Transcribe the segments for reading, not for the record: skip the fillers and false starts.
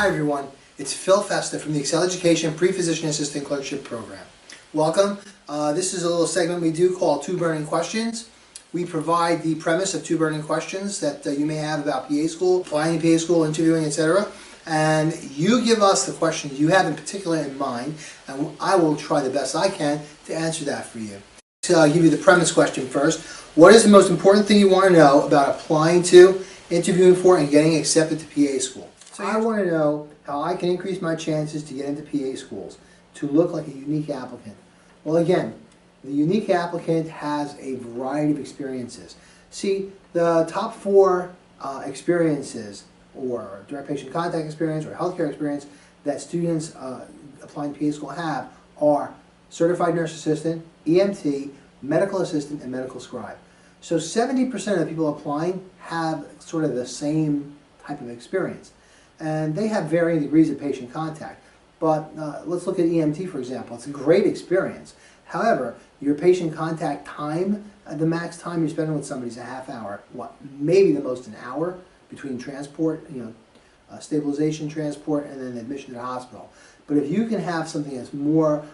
Hi everyone, it's Phil Festa from the Excel Education Pre-Physician Assistant Clerkship Program. Welcome. This is a little segment we do called Two Burning Questions. We provide the premise of two burning questions that you may have about PA school, applying to PA school, interviewing, etc. And you give us the questions you have in particular in mind, and I will try the best I can to answer that for you. To give you the premise question first, what is the most important thing you want to know about applying to, interviewing for, and getting accepted to PA school? So I want to know how I can increase my chances to get into PA schools, to look like a unique applicant. Well, again, the unique applicant has a variety of experiences. See, the top four experiences, or direct patient contact experience, or healthcare experience that students applying to PA school have are certified nurse assistant, EMT, medical assistant, and medical scribe. So 70% of the people applying have sort of the same type of experience. And they have varying degrees of patient contact. But let's look at EMT, for example. It's a great experience. However, your patient contact time, the max time you're spending with somebody is a half hour, maybe the most an hour between transport, stabilization, transport, and then admission to the hospital. But if you can have something that's more,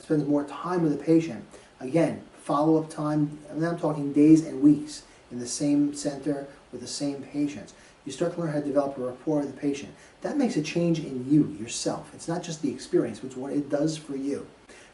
spends more time with the patient, again, follow-up time, and I'm talking days and weeks in the same center with the same patients. You start to learn how to develop a rapport with the patient. That makes a change in you, yourself. It's not just the experience, it's what it does for you.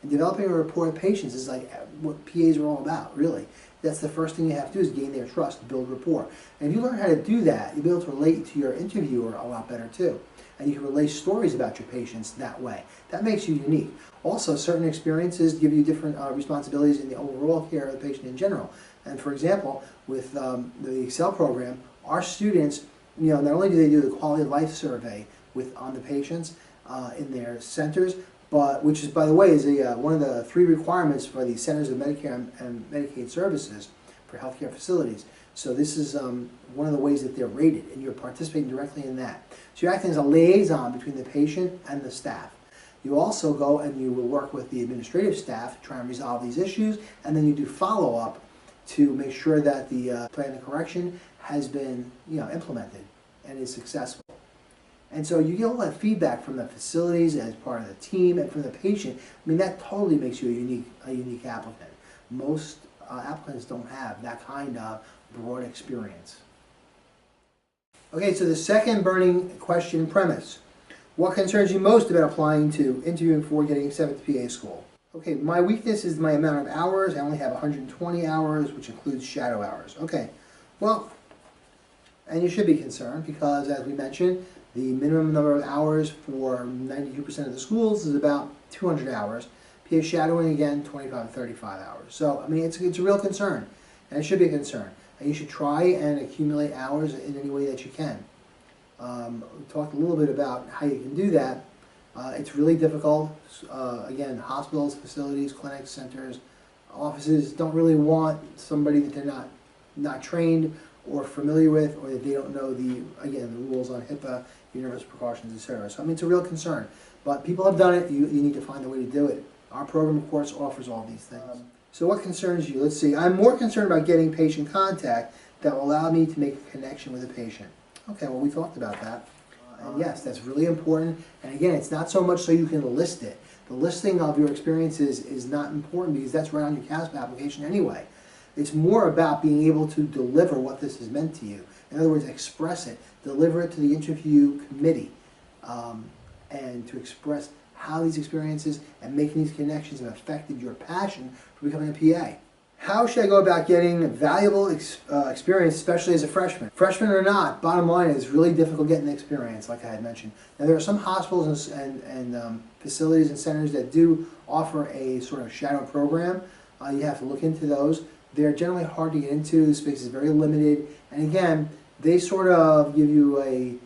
And developing a rapport with patients is like what PAs are all about, really. That's the first thing you have to do, is gain their trust, build rapport. And if you learn how to do that, you'll be able to relate to your interviewer a lot better too. And you can relay stories about your patients that way. That makes you unique. Also, certain experiences give you different responsibilities in the overall care of the patient in general. And for example, with the Excel program, our students, not only do they do the quality of life survey on the patients in their centers, but which is, by the way, is one of the 3 requirements for the Centers of Medicare and Medicaid Services for healthcare facilities. So this is one of the ways that they're rated, and you're participating directly in that. So you're acting as a liaison between the patient and the staff. You also go and you will work with the administrative staff to try and resolve these issues, and then you do follow-up to make sure that the plan of correction has been implemented and is successful. And so you get all that feedback from the facilities as part of the team and from the patient. I mean, that totally makes you a unique applicant. Most applicants don't have that kind of broad experience. Okay, so the second burning question premise. What concerns you most about applying to, interviewing for, getting accepted to PA school? Okay, my weakness is my amount of hours. I only have 120 hours, which includes shadow hours. Okay, well, and you should be concerned because, as we mentioned, the minimum number of hours for 92% of the schools is about 200 hours. PA shadowing, again, 25 to 35 hours. So, I mean, it's a real concern, and it should be a concern. And you should try and accumulate hours in any way that you can. We talked a little bit about how you can do that. It's really difficult. Again, hospitals, facilities, clinics, centers, offices don't really want somebody that they're not trained or familiar with, or that they don't know the rules on HIPAA, universal precautions, etc. So I mean, it's a real concern. But people have done it. You need to find a way to do it. Our program, of course, offers all these things. So what concerns you? Let's see. I'm more concerned about getting patient contact that will allow me to make a connection with the patient. Okay, well, we talked about that. And yes, that's really important. And again, it's not so much so you can list it. The listing of your experiences is not important because that's right on your CASP application anyway. It's more about being able to deliver what this has meant to you. In other words, express it, deliver it to the interview committee, and to express how these experiences and making these connections have affected your passion for becoming a PA. How should I go about getting valuable experience, especially as a freshman? Freshman or not, bottom line is really difficult getting the experience, like I had mentioned. Now, there are some hospitals and facilities and centers that do offer a sort of shadow program. You have to look into those. They're generally hard to get into. The space is very limited. And again, they sort of give you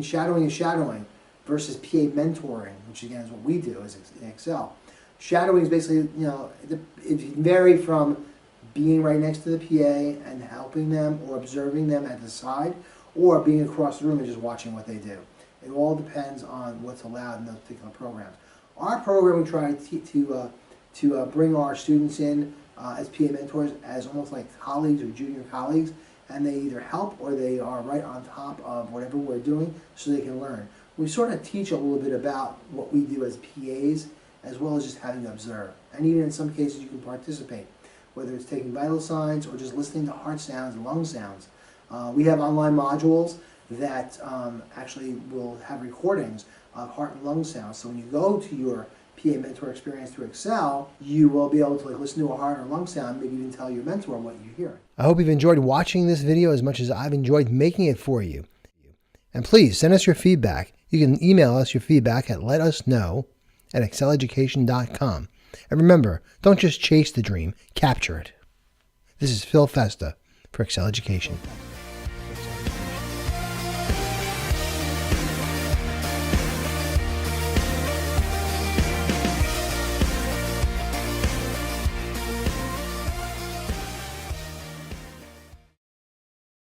shadowing is shadowing versus PA mentoring, which again is what we do as in Excel. Shadowing is basically, it can vary from being right next to the PA and helping them or observing them at the side, or being across the room and just watching what they do. It all depends on what's allowed in those particular programs. Our program, we try to bring our students in as PA mentors, as almost like colleagues or junior colleagues, and they either help or they are right on top of whatever we're doing so they can learn. We sort of teach a little bit about what we do as PAs, as well as just having to observe. And even in some cases you can participate, whether it's taking vital signs or just listening to heart sounds and lung sounds. We have online modules that actually will have recordings of heart and lung sounds. So when you go to your PA mentor experience through Excel, you will be able to listen to a heart or lung sound, maybe even tell your mentor what you hear. I hope you've enjoyed watching this video as much as I've enjoyed making it for you. And please send us your feedback. You can email us your feedback at letusknow@exceleducation.com. And remember, don't just chase the dream, capture it. This is Phil Festa for Excel Education.